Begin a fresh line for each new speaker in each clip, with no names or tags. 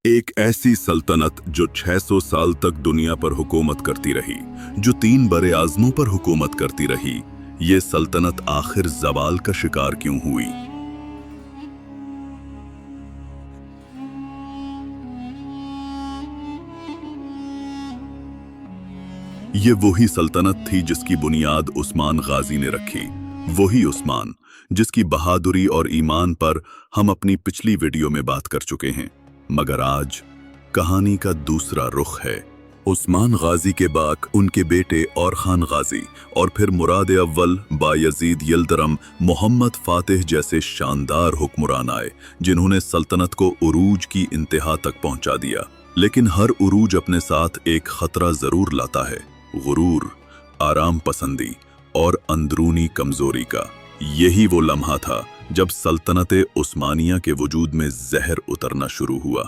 एक ऐसी सल्तनत जो 600 साल तक दुनिया पर हुकूमत करती रही, जो 3 बड़े आज़मों पर हुकूमत करती रही, ये सल्तनत आखिर ज़वाल का शिकार क्यों हुई? ये वही सल्तनत थी जिसकी बुनियाद उस्मान गाजी ने रखी। वही उस्मान जिसकी बहादुरी और ईमान पर हम अपनी पिछली वीडियो में बात कर चुके हैं। मगर आज कहानी का दूसरा रुख है। उस्मान गाजी के बाद उनके बेटे और खान गाजी और फिर मुराद अव्वल, बायजीद यिल्दिरम, मोहम्मद फातिह जैसे शानदार हुक्मरान आए, जिन्होंने सल्तनत को उरूज की इंतहा तक पहुंचा दिया। लेकिन हर उरूज अपने साथ एक खतरा जरूर लाता है, गुरूर, आराम पसंदी और अंदरूनी कमजोरी का। यही वो लम्हा था जब सल्तनत उस्मानिया के वजूद में जहर उतरना शुरू हुआ।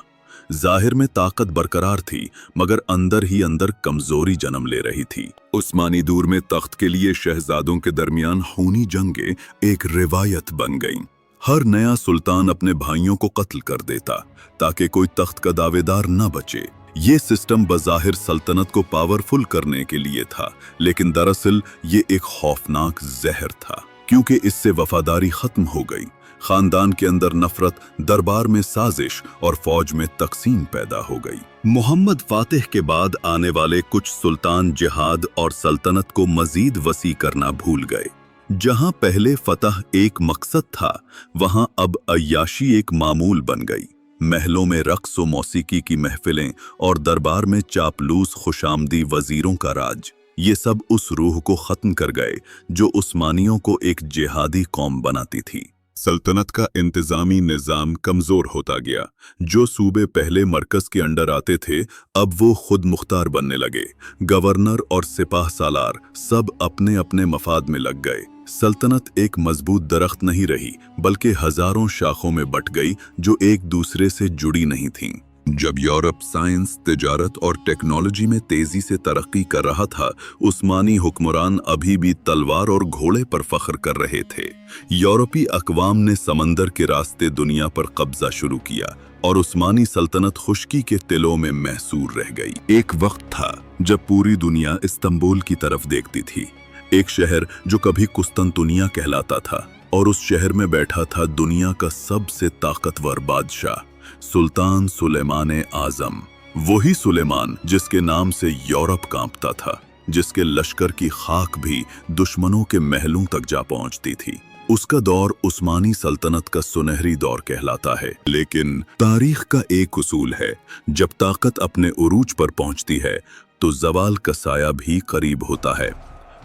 जाहिर में ताकत बरकरार थी, मगर अंदर ही अंदर कमजोरी जन्म ले रही थी। उस्मानी दूर में तख्त के लिए शहजादों के दरमियान खूनी जंगें एक रिवायत बन गईं। हर नया सुल्तान अपने भाइयों को कत्ल कर देता ताकि कोई तख्त का दावेदार न बचे। ये सिस्टम बज़ाहिर सल्तनत को पावरफुल करने के लिए था, लेकिन दरअसल ये एक खौफनाक जहर था, क्योंकि इससे वफादारी खत्म हो गई। खानदान के अंदर नफरत, दरबार में साजिश और फौज में तकसीम पैदा हो गई। मोहम्मद फातिह के बाद आने वाले कुछ सुल्तान जिहाद और सल्तनत को मजीद वसी करना भूल गए। जहां पहले फतह एक मकसद था, वहां अब अय्याशी एक मामूल बन गई। महलों में रक्स व मौसीकी की महफिलें और दरबार में चापलूस खुशामदी वजीरों का राज, ये सब उस रूह को खत्म कर गए जो उस्मानियों को एक जिहादी कौम बनाती थी। सल्तनत का इंतजामी निज़ाम कमजोर होता गया। जो सूबे पहले मरकज के अंडर आते थे, अब वो खुद मुख्तार बनने लगे। गवर्नर और सिपाह सालार सब अपने अपने मफाद में लग गए। सल्तनत एक मजबूत दरख्त नहीं रही, बल्कि हजारों शाखों में बट गई जो एक दूसरे से जुड़ी नहीं थीं। जब यूरोप साइंस, तिजारत और टेक्नोलॉजी में तेजी से तरक्की कर रहा था, उस्मानी हुक्मरान अभी भी तलवार और घोड़े पर फख्र कर रहे थे। यूरोपी अकवाम ने समंदर के रास्ते दुनिया पर कब्जा शुरू किया और उस्मानी सल्तनत खुश्की के तिलों में महसूर रह गई। एक वक्त था जब पूरी दुनिया इस्तांबुल की तरफ देखती थी, एक शहर जो कभी कुस्तंतुनिया कहलाता था, और उस शहर में बैठा था दुनिया का सबसे ताकतवर बादशाह, सुल्तान सुलेमान आजम। वही सुलेमान जिसके नाम से यूरोप कांपता था, जिसके लश्कर की खाक भी दुश्मनों के महलों तक जा पहुंचती थी। उसका दौर उस्मानी सल्तनत का सुनहरी दौर कहलाता है। लेकिन तारीख का एक उसूल है, जब ताकत अपने उरूज पर पहुंचती है तो ज़वाल का साया भी करीब होता है।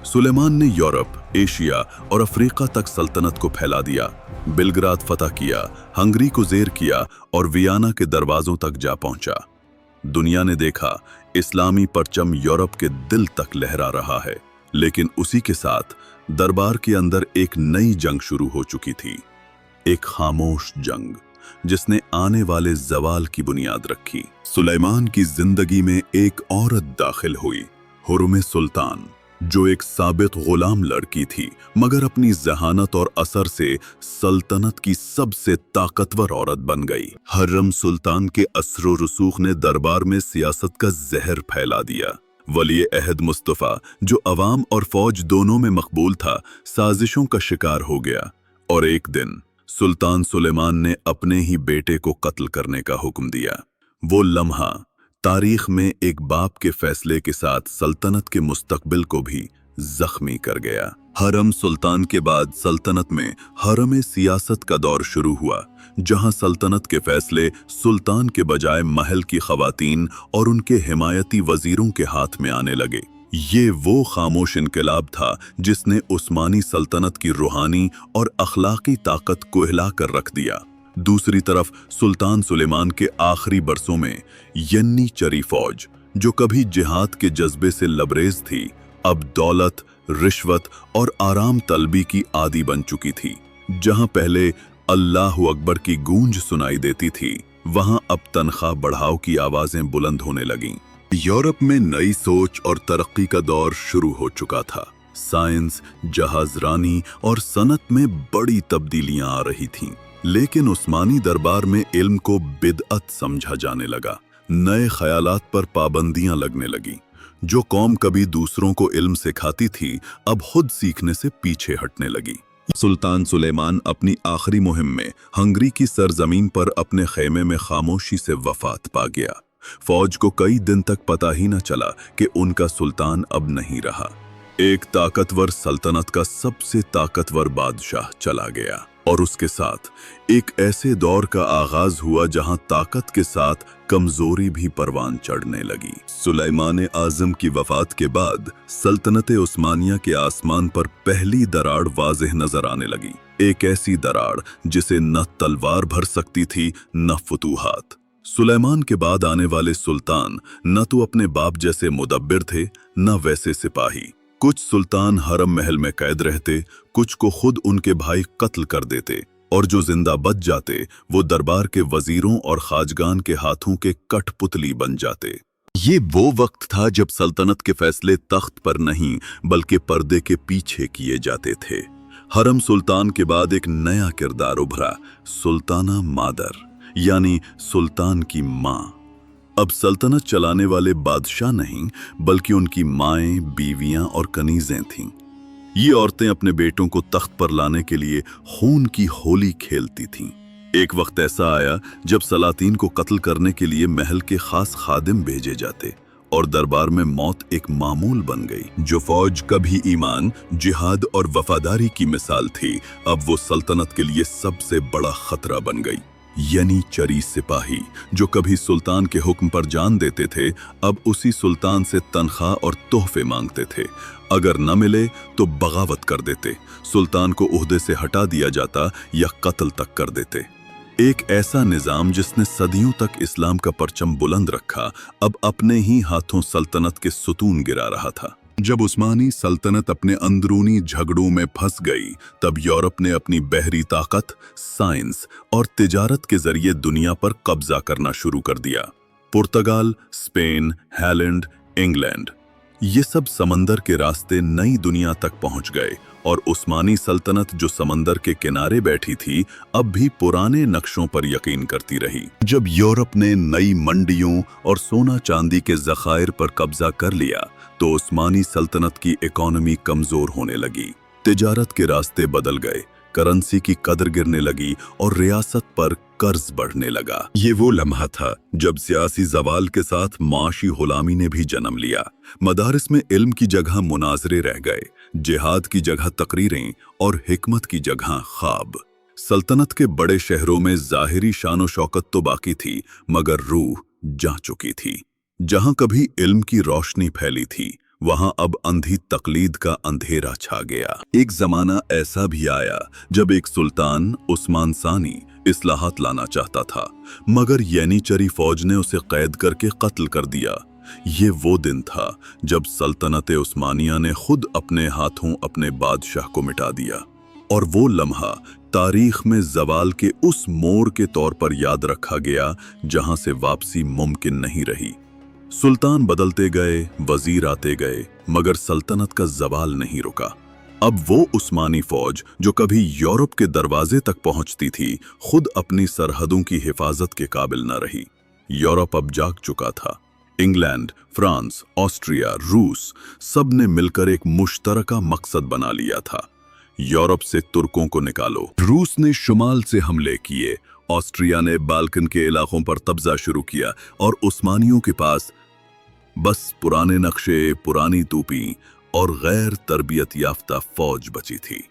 सुलेमान ने यूरोप, एशिया और अफ्रीका तक सल्तनत को फैला दिया। बिलग्राद फतह किया, हंगरी को ज़ेर किया और वियना के दरवाजों तक जा पहुंचा। दुनिया ने देखा इस्लामी परचम यूरोप के दिल तक लहरा रहा है, लेकिन उसी के साथ दरबार के अंदर एक नई जंग शुरू हो चुकी थी। एक खामोश जंग जिसने आने वाले ज़वाल की बुनियाद रखी। सुलेमान की जिंदगी में एक औरत दाखिल हुई, हुर्रम सुल्तान, जो एक साबित गुलाम लड़की थी, मगर अपनी जहानत और असर से सल्तनत की सबसे ताकतवर औरत बन गई। हुर्रम सुल्तान के असर रसूख ने दरबार में सियासत का जहर फैला दिया। वली अहद मुस्तफ़ा, जो अवाम और फौज दोनों में मकबूल था, साजिशों का शिकार हो गया और एक दिन सुल्तान सुलेमान ने अपने ही बेटे को कत्ल करने का हुक्म दिया। वो लम्हा तारीख में एक बाप के फैसले के साथ सल्तनत के मुस्तकबिल को भी जख्मी कर गया। हरम सुल्तान के बाद सल्तनत में हरम सियासत का दौर शुरू हुआ, जहां सल्तनत के फैसले सुल्तान के बजाय महल की खवातीन और उनके हिमायती वजीरों के हाथ में आने लगे। ये वो खामोश इनकलाब था जिसने उस्मानी सल्तनत की रूहानी और अखलाकी ताकत को हिला कर रख दिया। दूसरी तरफ सुल्तान सुलेमान के आखिरी बरसों में यन्नी चरी फौज, जो कभी जिहाद के जज्बे से लबरेज थी, अब दौलत, रिश्वत और आराम तलबी की आदी बन चुकी थी। जहां पहले अल्लाहु अकबर की गूंज सुनाई देती थी, वहां अब तनख्वाह बढ़ाओ की आवाजें बुलंद होने लगीं। यूरोप में नई सोच और तरक्की का दौर शुरू हो चुका था। साइंस, जहाजरानी और सनत में बड़ी तब्दीलियां आ रही थीं। लेकिन उस्मानी दरबार में इल्म को बिदअत समझा जाने लगा। नए ख्यालात पर पाबंदियां लगने लगी। जो कौम कभी दूसरों को इल्म सिखाती थी, अब खुद सीखने से पीछे हटने लगी। सुल्तान सुलेमान अपनी आखिरी मुहिम में हंगरी की सरजमीन पर अपने खेमे में खामोशी से वफात पा गया। फौज को कई दिन तक पता ही न चला कि उनका सुल्तान अब नहीं रहा। एक ताकतवर सल्तनत का सबसे ताकतवर बादशाह चला गया और उसके साथ एक ऐसे दौर का आगाज हुआ जहां ताकत के साथ कमजोरी भी परवान चढ़ने लगी। सुलेमान आजम की वफात के बाद सल्तनत उस्मानिया के आसमान पर पहली दरार वाज़ेह नजर आने लगी। एक ऐसी दरार जिसे न तलवार भर सकती थी न फुतूहात। सुलेमान के बाद आने वाले सुल्तान न तो अपने बाप जैसे मुदब्बिर थे न वैसे सिपाही। कुछ सुल्तान हरम महल में कैद रहते, कुछ को खुद उनके भाई कत्ल कर देते और जो जिंदा बच जाते वो दरबार के वजीरों और खाजगान के हाथों के कठपुतली बन जाते। ये वो वक्त था जब सल्तनत के फैसले तख्त पर नहीं बल्कि पर्दे के पीछे किए जाते थे। हरम सुल्तान के बाद एक नया किरदार उभरा, सुल्ताना मादर यानी सुल्तान की माँ। अब सल्तनत चलाने वाले बादशाह नहीं बल्कि उनकी माएं, बीवियां और कनीजें थीं। ये औरतें अपने बेटों को तख्त पर लाने के लिए खून की होली खेलती थीं। एक वक्त ऐसा आया जब सलातीन को कत्ल करने के लिए महल के खास खादिम भेजे जाते और दरबार में मौत एक मामूल बन गई। जो फौज कभी ईमान, जिहाद और वफादारी की मिसाल थी, अब वो सल्तनत के लिए सबसे बड़ा खतरा बन गई। यानी चरी सिपाही जो कभी सुल्तान के हुक्म पर जान देते थे, अब उसी सुल्तान से तनख्वाह और तोहफे मांगते थे। अगर न मिले तो बगावत कर देते, सुल्तान को ओहदे से हटा दिया जाता या कत्ल तक कर देते। एक ऐसा निजाम जिसने सदियों तक इस्लाम का परचम बुलंद रखा, अब अपने ही हाथों सल्तनत के सुतून गिरा रहा था। जब उस्मानी सल्तनत अपने अंदरूनी झगड़ों में फंस गई, तब यूरोप ने अपनी बहरी ताकत, साइंस और तिजारत के जरिए दुनिया पर कब्जा करना शुरू कर दिया। पुर्तगाल, स्पेन, हॉलैंड, इंग्लैंड, ये सब समंदर के रास्ते नई दुनिया तक पहुंच गए और उस्मानी सल्तनत जो समंदर के किनारे बैठी थी, अब भी पुराने नक्शों पर यकीन करती रही। जब यूरोप ने नई मंडियों और सोना चांदी के ज़खायर पर कब्जा कर लिया, तो उस्मानी सल्तनत की इकोनॉमी कमजोर होने लगी। तिजारत के रास्ते बदल गए, करेंसी की कदर गिरने लगी और रियासत पर कर्ज बढ़ने लगा। ये वो लम्हा था जब सियासी जवाल के साथ माशी गुलामी ने भी जन्म लिया। मदारिस में इल्म की जगह मुनाजरे रह गए, जिहाद की जगह तकरीरें और हिकमत की जगह ख्वाब। सल्तनत के बड़े शहरों में जाहिरी शान व शौकत तो बाकी थी, मगर रूह जा चुकी थी। जहां कभी इल्म की रोशनी फैली थी, वहां अब अंधी तकलीद का अंधेरा छा गया। एक जमाना ऐसा भी आया जब एक सुल्तान उस्मान सानी इस्लाहात लाना चाहता था, मगर येनीचरी फौज ने उसे कैद करके कत्ल कर दिया। ये वो दिन था जब सल्तनत उस्मानिया ने खुद अपने हाथों अपने बादशाह को मिटा दिया, और वो लम्हा तारीख में जवाल के उस मोड़ के तौर पर याद रखा गया जहां से वापसी मुमकिन नहीं रही। सुल्तान बदलते गए, वजीर आते गए, मगर सल्तनत का जवाल नहीं रुका। अब वो उस्मानी फौज जो कभी यूरोप के दरवाजे तक पहुंचती थी, खुद अपनी सरहदों की हिफाजत के काबिल न रही। यूरोप अब जाग चुका था। इंग्लैंड, फ्रांस, ऑस्ट्रिया, रूस, सब ने मिलकर एक मुश्तरका मकसद बना लिया था। यूरोप से तुर्कों को निकालो। रूस ने शुमाल से हमले किए, ऑस्ट्रिया ने बाल्कन के इलाकों पर कब्जा शुरू किया और उस्मानियों के पास बस पुराने नक्शे, पुरानी तूपी और गैर तरबियत याफ्ता फौज बची थी।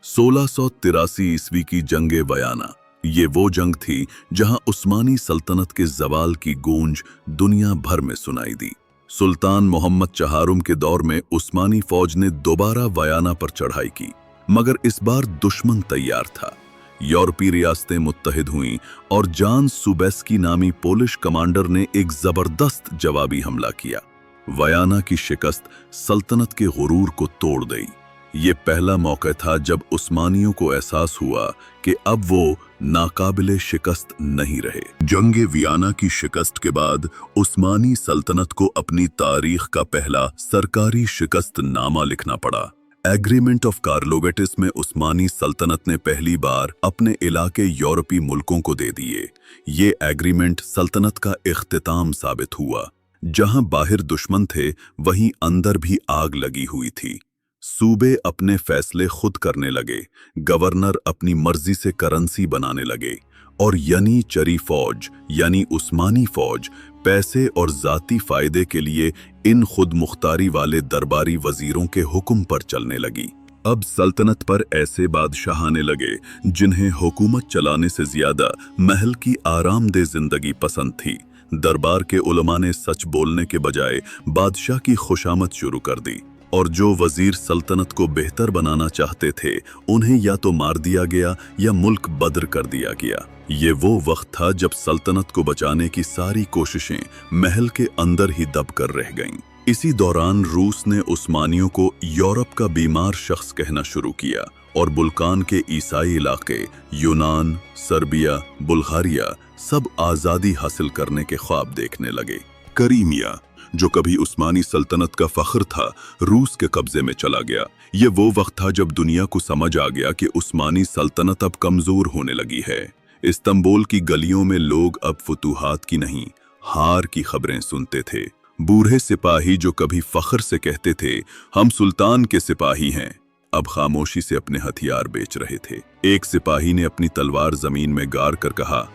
1683 ईस्वी की जंगे वयाना, ये वो जंग थी जहां उस्मानी सल्तनत के जवाल की गूंज दुनिया भर में सुनाई दी। सुल्तान मोहम्मद चहारुम के दौर में उस्मानी फौज ने दोबारा वयाना पर चढ़ाई की, मगर इस बार दुश्मन तैयार था। यूरोपीय रियासतें मुत्तहिद हुईं और जान सुबेस्की नामी पोलिश कमांडर ने एक जबरदस्त जवाबी हमला किया। वयाना की शिकस्त सल्तनत के गुरूर को तोड़ गई। ये पहला मौका था जब उस्मानियों को एहसास हुआ कि अब वो नाकाबिले शिकस्त नहीं रहे। जंगे वियाना की शिकस्त के बाद उस्मानी सल्तनत को अपनी तारीख का पहला सरकारी शिकस्त नामा लिखना पड़ा। एग्रीमेंट ऑफ कार्लोवेटिस में उस्मानी सल्तनत ने पहली बार अपने इलाके यूरोपी मुल्कों को दे दिए। ये एग्रीमेंट सल्तनत का इख्तिताम साबित हुआ। जहां बाहर दुश्मन थे वहीं अंदर भी आग लगी हुई थी। सूबे अपने फैसले खुद करने लगे, गवर्नर अपनी मर्जी से करेंसी बनाने लगे और यनी चरी फौज यानी उस्मानी फौज पैसे और जाती फायदे के लिए इन खुद मुख्तारी वाले दरबारी वजीरों के हुक्म पर चलने लगी। अब सल्तनत पर ऐसे बादशाह आने लगे जिन्हें हुकूमत चलाने से ज्यादा महल की आरामदेह जिंदगी पसंद थी। दरबार के उलमा ने सच बोलने के बजाय बादशाह की खुशामद शुरू कर दी और जो वजीर सल्तनत को बेहतर बनाना चाहते थे उन्हें या तो मार दिया गया या मुल्क बदर कर दिया गया। ये वो वक्त था जब सल्तनत को बचाने की सारी कोशिशें महल के अंदर ही दब कर रह गईं। इसी दौरान रूस ने उस्मानियों को यूरोप का बीमार शख्स कहना शुरू किया और बुल्कान के ईसाई इलाके, यूनान, सर्बिया, बुल्गारिया सब आज़ादी हासिल करने के ख्वाब देखने लगे। क्रीमिया, जो कभी उस्मानी सल्तनत का फख्र था, रूस के कब्जे में चला गया। ये वो वक्त था जब दुनिया को समझ आ गया कि उस्मानी सल्तनत अब कमजोर होने लगी है। इस्तांबुल की गलियों में लोग अब फुतूहात की नहीं, हार की खबरें सुनते थे। बूढ़े सिपाही जो कभी फख्र से कहते थे हम सुल्तान के सिपाही हैं, अब खामोशी से अपने हथियार बेच रहे थे। एक सिपाही ने अपनी तलवार जमीन में गाड़ कर कहा,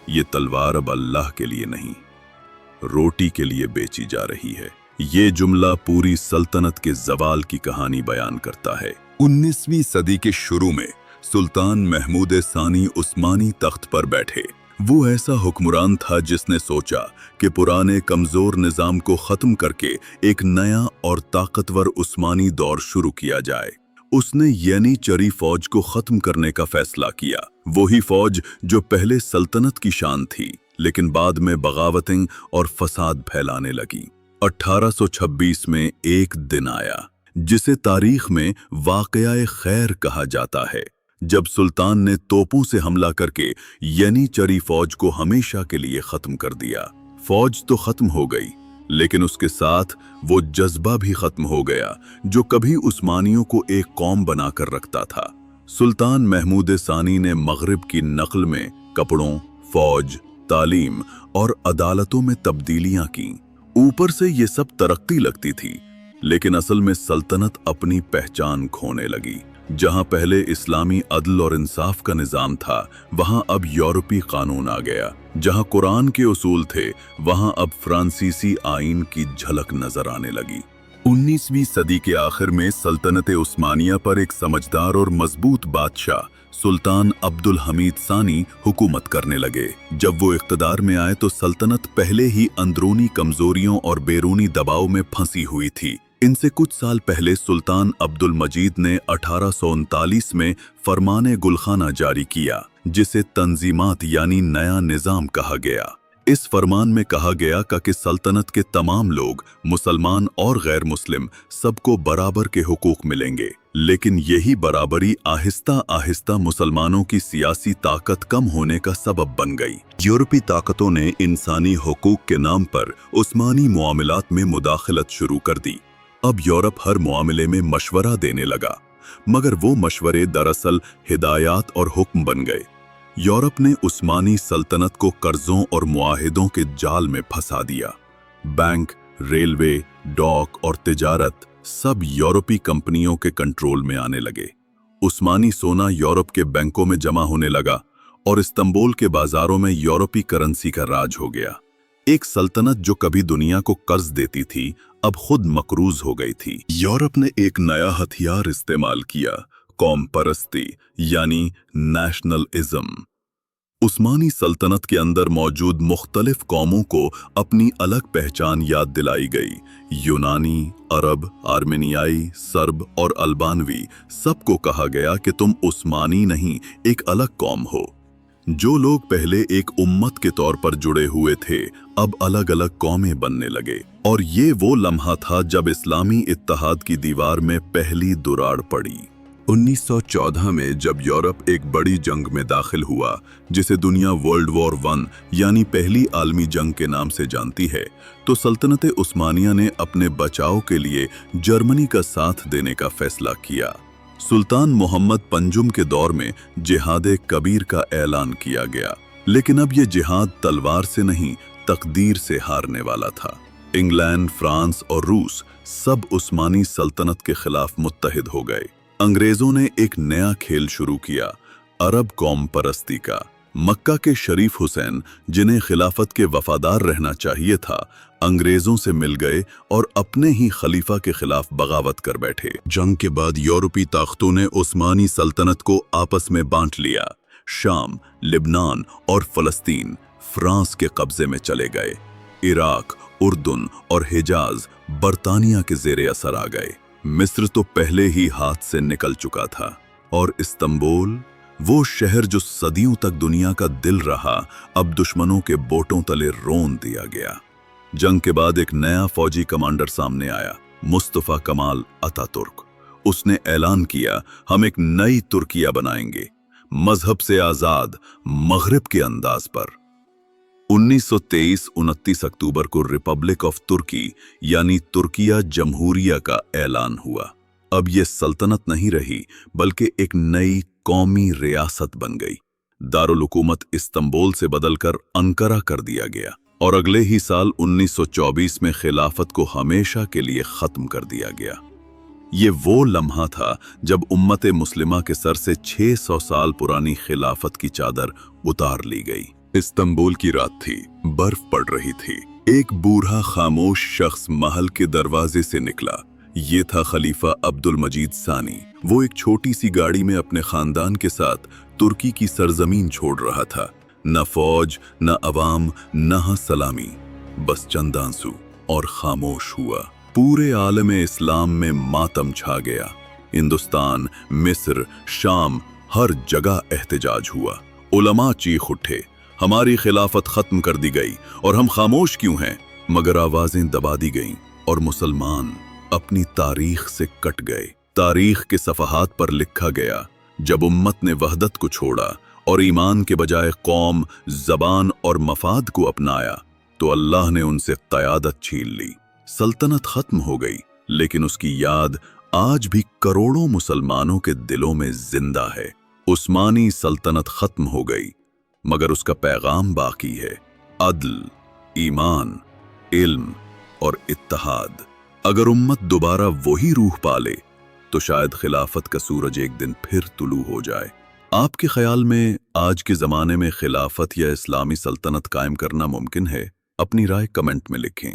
ये तलवार अब अल्लाह के लिए नहीं, रोटी के लिए बेची जा रही है। ये जुमला पूरी सल्तनत के जवाल की कहानी बयान करता है। 19वीं सदी के शुरू में सुल्तान महमूद सानी उस्मानी तख्त पर बैठे। वो ऐसा हुक्मरान था जिसने सोचा कि पुराने कमजोर निजाम को खत्म करके एक नया और ताकतवर उस्मानी दौर शुरू किया जाए। उसने यनी चरी फौज को खत्म करने का फैसला किया। वही फौज जो पहले सल्तनत की शान थी लेकिन बाद में बगावतें और फसाद फैलाने लगी। 1826 में एक दिन आया जिसे तारीख में वाक़या खैर कहा जाता है, जब सुल्तान ने तोपों से हमला करके यनी चरी फौज को हमेशा के लिए खत्म कर दिया। फौज तो खत्म हो गई लेकिन उसके साथ वो जज्बा भी खत्म हो गया जो कभी उस्मानियों को एक कौम बनाकर रखता था। सुल्तान महमूद सानी ने मगरिब की नकल में कपड़ों, फौज, तालीम और अदालतों में तब्दीलियां की। ऊपर से ये सब तरक्की लगती थी लेकिन असल में सल्तनत अपनी पहचान खोने लगी। जहां पहले इस्लामी अदल और इंसाफ का निजाम था वहां अब यूरोपी कानून आ गया। जहां कुरान के उसूल थे वहां अब फ्रांसीसी आइन की झलक नजर आने लगी। 19वीं सदी के आखिर में सल्तनत उस्मानिया पर एक समझदार और मजबूत बादशाह सुल्तान अब्दुल हमीद सानी हुकूमत करने लगे। जब वो इख्तिदार में आए तो सल्तनत पहले ही अंदरूनी कमजोरियों और बैरूनी दबाव में फंसी हुई थी। इनसे कुछ साल पहले सुल्तान अब्दुल मजीद ने 1839 में फरमाने गुलखाना जारी किया जिसे तंजीमात यानी नया निजाम कहा गया। इस फरमान में कहा गया कि सल्तनत के तमाम लोग, मुसलमान और गैर मुस्लिम, सबको बराबर के हुकूक मिलेंगे। लेकिन यही बराबरी आहिस्ता आहिस्ता मुसलमानों की सियासी ताकत कम होने का सबब बन गई। यूरोपी ताकतों ने इंसानी हुकूक के नाम पर उस्मानी मुआमलात में मुदाखलत शुरू कर दी। अब यूरोप हर मुआमले में मशवरा देने लगा, मगर वो मशवरे दरअसल हिदायत और हुक्म बन गए। यूरोप ने उस्मानी सल्तनत को कर्जों और मुआहिदों के जाल में फंसा दिया। बैंक, रेलवे, डॉक और तिजारत सब यूरोपी कंपनियों के कंट्रोल में आने लगे। उस्मानी सोना यूरोप के बैंकों में जमा होने लगा और इस्तांबुल के बाजारों में यूरोपी करेंसी का राज हो गया। एक सल्तनत जो कभी दुनिया को कर्ज देती थी अब खुद मकरूज हो गई थी। यूरोप ने एक नया हथियार इस्तेमाल किया, कौम परस्ती यानी नेशनलिज्म। उस्मानी सल्तनत के अंदर मौजूद मुख्तलिफ कौमों को अपनी अलग पहचान याद दिलाई गई। यूनानी, अरब, आर्मेनियाई, सर्ब और अल्बानवी सबको कहा गया कि तुम उस्मानी नहीं, एक अलग कौम हो। जो लोग पहले एक उम्मत के तौर पर जुड़े हुए थे अब अलग अलग कौमें बनने लगे। और ये वो लम्हा था जब इस्लामी इत्तेहाद की दीवार में पहली दुराड़ पड़ी। 1914 में जब यूरोप एक बड़ी जंग में दाखिल हुआ, जिसे दुनिया वर्ल्ड वॉर वन यानी पहली आलमी जंग के नाम से जानती है, तो सल्तनत उस्मानिया ने अपने बचाव के लिए जर्मनी का साथ देने का फैसला किया। सुल्तान मोहम्मद पंजुम के दौर में जिहाद कबीर का ऐलान किया गया, लेकिन अब ये जिहाद तलवार से नहीं, तकदीर से हारने वाला था। इंग्लैंड, फ्रांस और रूस सब उस्मानी सल्तनत के खिलाफ मुत्तहिद हो गए। अंग्रेजों ने एक नया खेल शुरू किया, अरब कौम परस्ती का। मक्का के शरीफ हुसैन, जिन्हें खिलाफत के वफादार रहना चाहिए था, अंग्रेजों से मिल गए और अपने ही खलीफा के खिलाफ बगावत कर बैठे। जंग के बाद यूरोपीय ताकतों ने उस्मानी सल्तनत को आपस में बांट लिया। शाम, लिबनान और फलस्तीन फ्रांस के कब्जे में चले गए। इराक, उर्दुन और हिजाज बरतानिया के जेरे असर आ गए। मिस्र तो पहले ही हाथ से निकल चुका था, और इस्तांबुल, वो शहर जो सदियों तक दुनिया का दिल रहा, अब दुश्मनों के बोटों तले रोन दिया गया। जंग के बाद एक नया फौजी कमांडर सामने आया, मुस्तफा कमाल अतातुर्क। उसने ऐलान किया, हम एक नई तुर्किया बनाएंगे, मजहब से आजाद, मगरिब के अंदाज पर। 1923 29 अक्टूबर को रिपब्लिक ऑफ तुर्की यानी तुर्किया जमहूरिया का ऐलान हुआ। अब यह सल्तनत नहीं रही, बल्कि एक नई कौमी रियासत बन गई। दारुल हुकूमत इस्तांबुल से बदलकर अंकारा कर दिया गया, और अगले ही साल 1924 में खिलाफत को हमेशा के लिए खत्म कर दिया गया। ये वो लम्हा था जब उम्मत मुस्लिमा के सर से 600 साल पुरानी खिलाफत की चादर उतार ली गई। इस्तांबुल की रात थी, बर्फ पड़ रही थी। एक बूढ़ा खामोश शख्स महल के दरवाजे से निकला। ये था खलीफा अब्दुल मजीद सानी। वो एक छोटी सी गाड़ी में अपने खानदान के साथ तुर्की की सरजमीन छोड़ रहा था। न फौज, न अवाम, न सलामी, बस चंद आंसू, और खामोश हुआ। पूरे आलम इस्लाम में मातम छा गया। हिंदुस्तान, मिस्र, शाम, हर जगह एहतजाज हुआ। उलमा चीख उठे, हमारी खिलाफत खत्म कर दी गई और हम खामोश क्यों हैं? मगर आवाजें दबा दी गईं और मुसलमान अपनी तारीख से कट गए। तारीख के सफ़हात पर लिखा गया, जब उम्मत ने वहदत को छोड़ा और ईमान के बजाय कौम, ज़बान और मफाद को अपनाया, तो अल्लाह ने उनसे क़यादत छीन ली। सल्तनत खत्म हो गई, लेकिन उसकी याद आज भी करोड़ों मुसलमानों के दिलों में जिंदा है। उस्मानी सल्तनत खत्म हो गई, मगर उसका पैगाम बाकी है, अदल, ईमान, इल्म और इत्तेहाद। अगर उम्मत दोबारा वही रूह पाले, तो शायद खिलाफत का सूरज एक दिन फिर तुलू हो जाए। आपके ख्याल में आज के ज़माने में खिलाफत या इस्लामी सल्तनत कायम करना मुमकिन है? अपनी राय कमेंट में लिखें।